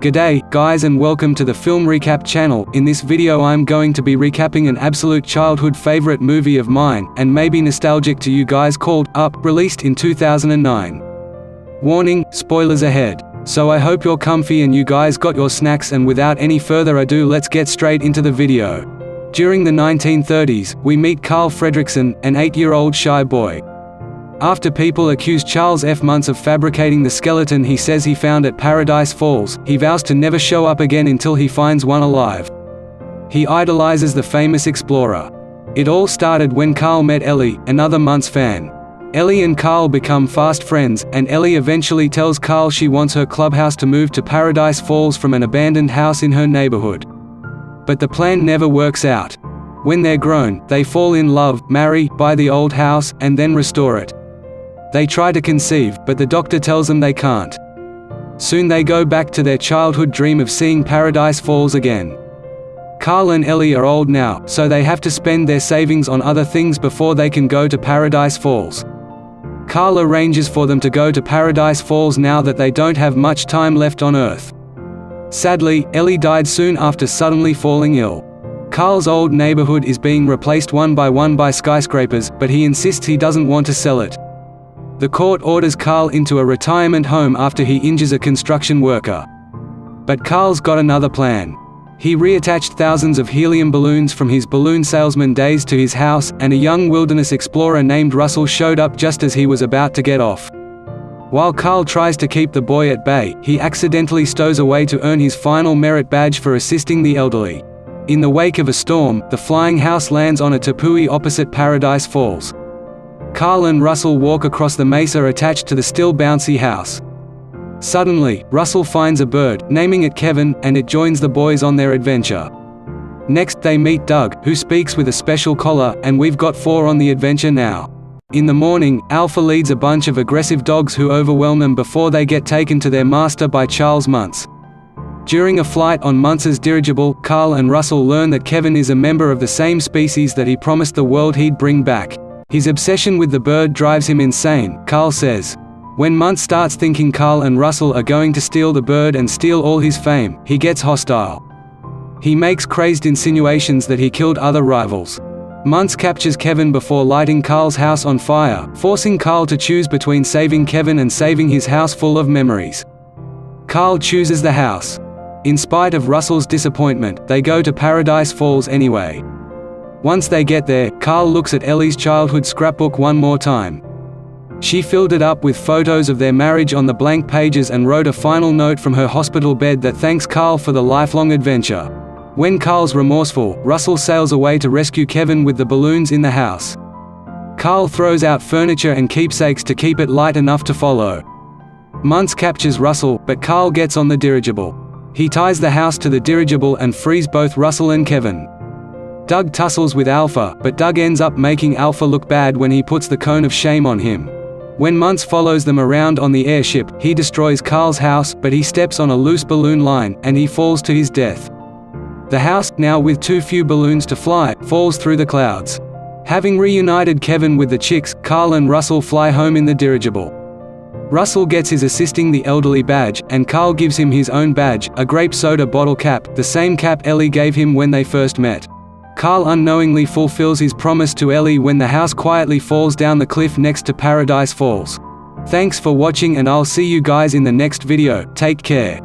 G'day, guys, and welcome to the Film Recap channel. In this video I'm going to be recapping an absolute childhood favorite movie of mine, and maybe nostalgic to you guys, called Up, released in 2009. Warning, spoilers ahead. So I hope you're comfy and you guys got your snacks, and without any further ado let's get straight into the video. During the 1930s, we meet Carl Fredricksen, an 8-year-old shy boy. After people accuse Charles F. Muntz of fabricating the skeleton he says he found at Paradise Falls, he vows to never show up again until he finds one alive. He idolizes the famous explorer. It all started when Carl met Ellie, another Muntz fan. Ellie and Carl become fast friends, and Ellie eventually tells Carl she wants her clubhouse to move to Paradise Falls from an abandoned house in her neighborhood. But the plan never works out. When they're grown, they fall in love, marry, buy the old house, and then restore it. They try to conceive, but the doctor tells them they can't. Soon they go back to their childhood dream of seeing Paradise Falls again. Carl and Ellie are old now, so they have to spend their savings on other things before they can go to Paradise Falls. Carl arranges for them to go to Paradise Falls now that they don't have much time left on Earth. Sadly, Ellie died soon after suddenly falling ill. Carl's old neighborhood is being replaced one by skyscrapers, but he insists he doesn't want to sell it. The court orders Carl into a retirement home after he injures a construction worker. But Carl's got another plan. He reattached thousands of helium balloons from his balloon salesman days to his house, and a young wilderness explorer named Russell showed up just as he was about to get off. While Carl tries to keep the boy at bay, he accidentally stows away to earn his final merit badge for assisting the elderly. In the wake of a storm, the flying house lands on a tepui opposite Paradise Falls. Carl and Russell walk across the mesa attached to the still bouncy house. Suddenly, Russell finds a bird, naming it Kevin, and it joins the boys on their adventure. Next, they meet Doug, who speaks with a special collar, and we've got 4 on the adventure now. In the morning, Alpha leads a bunch of aggressive dogs who overwhelm them before they get taken to their master by Charles Muntz. During a flight on Muntz's dirigible, Carl and Russell learn that Kevin is a member of the same species that he promised the world he'd bring back. His obsession with the bird drives him insane, Carl says. When Muntz starts thinking Carl and Russell are going to steal the bird and steal all his fame, he gets hostile. He makes crazed insinuations that he killed other rivals. Muntz captures Kevin before lighting Carl's house on fire, forcing Carl to choose between saving Kevin and saving his house full of memories. Carl chooses the house. In spite of Russell's disappointment, they go to Paradise Falls anyway. Once they get there, Carl looks at Ellie's childhood scrapbook one more time. She filled it up with photos of their marriage on the blank pages and wrote a final note from her hospital bed that thanks Carl for the lifelong adventure. When Carl's remorseful, Russell sails away to rescue Kevin with the balloons in the house. Carl throws out furniture and keepsakes to keep it light enough to follow. Muntz captures Russell, but Carl gets on the dirigible. He ties the house to the dirigible and frees both Russell and Kevin. Doug tussles with Alpha, but Doug ends up making Alpha look bad when he puts the cone of shame on him. When Muntz follows them around on the airship, he destroys Carl's house, but he steps on a loose balloon line, and he falls to his death. The house, now with too few balloons to fly, falls through the clouds. Having reunited Kevin with the chicks, Carl and Russell fly home in the dirigible. Russell gets his assisting the elderly badge, and Carl gives him his own badge, a grape soda bottle cap, the same cap Ellie gave him when they first met. Carl unknowingly fulfills his promise to Ellie when the house quietly falls down the cliff next to Paradise Falls. Thanks for watching, and I'll see you guys in the next video. Take care.